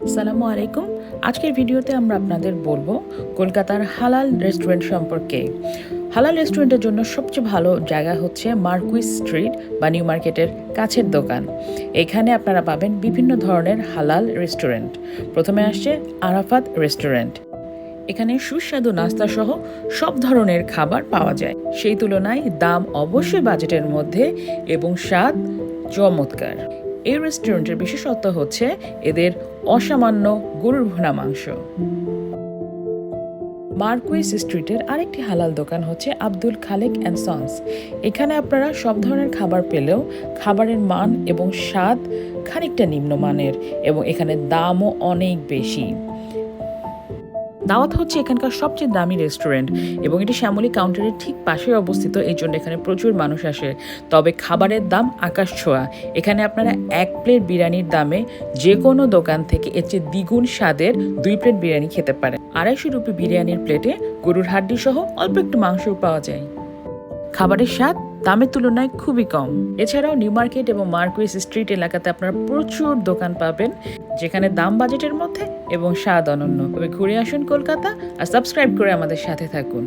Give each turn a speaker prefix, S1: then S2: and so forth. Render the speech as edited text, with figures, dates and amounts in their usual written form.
S1: আসসালামু আলাইকুম। আজকের ভিডিওতে আমরা আপনাদের বলবো কলকাতার হালাল রেস্টুরেন্ট সম্পর্কে। হালাল রেস্টুরেন্টের জন্য সবচেয়ে ভালো জায়গা হচ্ছে মার্কুইস স্ট্রিট বা নিউ মার্কেটের কাছের দোকান। এখানে আপনারা পাবেন বিভিন্ন ধরনের হালাল রেস্টুরেন্ট। প্রথমে আসছে আরাফাত রেস্টুরেন্ট। এখানে সুস্বাদু নাস্তা সহ সব ধরনের খাবার পাওয়া যায়। সেই তুলনায় দাম অবশ্যই বাজেটের মধ্যে এবং স্বাদ চমৎকার। এই রেস্টুরেন্টের বিশেষত্ব হচ্ছে এদের অসামান্য গরুর ভুনা মাংস। মার্কুইস স্ট্রিটের আরেকটি হালাল দোকান হচ্ছে আব্দুল খালেক অ্যান্ড সন্স। এখানে আপনারা সব ধরনের খাবার পেলেও খাবারের মান এবং স্বাদ খানিকটা নিম্নমানের এবং এখানে দামও অনেক বেশি। দাওয়াত হচ্ছে এখানকার সবচেয়ে দামি রেস্টুরেন্ট এবং এটি শ্যামলী কাউন্টারের ঠিক পাশে অবস্থিত, এই জন্য এখানে প্রচুর মানুষ আসে। তবে খাবারের দাম আকাশ ছোঁয়া। এখানে আপনারা এক প্লেট বিরিয়ানির দামে যে কোনো দোকান থেকে এর চেয়ে দ্বিগুণ স্বাদের 2 প্লেট বিরিয়ানি খেতে পারেন। 250 রুপি বিরিয়ানির প্লেটে গরুর হাড্ডি সহ অল্প একটু মাংসও পাওয়া যায়। খাবারের স্বাদ দামের তুলনায় খুবই কম। এছাড়াও নিউ মার্কেট এবং মার্কুইস স্ট্রিট এলাকাতে আপনারা প্রচুর দোকান পাবেন যেখানে দাম বাজেটের মধ্যে এবং স্বাদ অনন্য। তবে ঘুরে আসুন কলকাতা আর সাবস্ক্রাইব করে আমাদের সাথে থাকুন।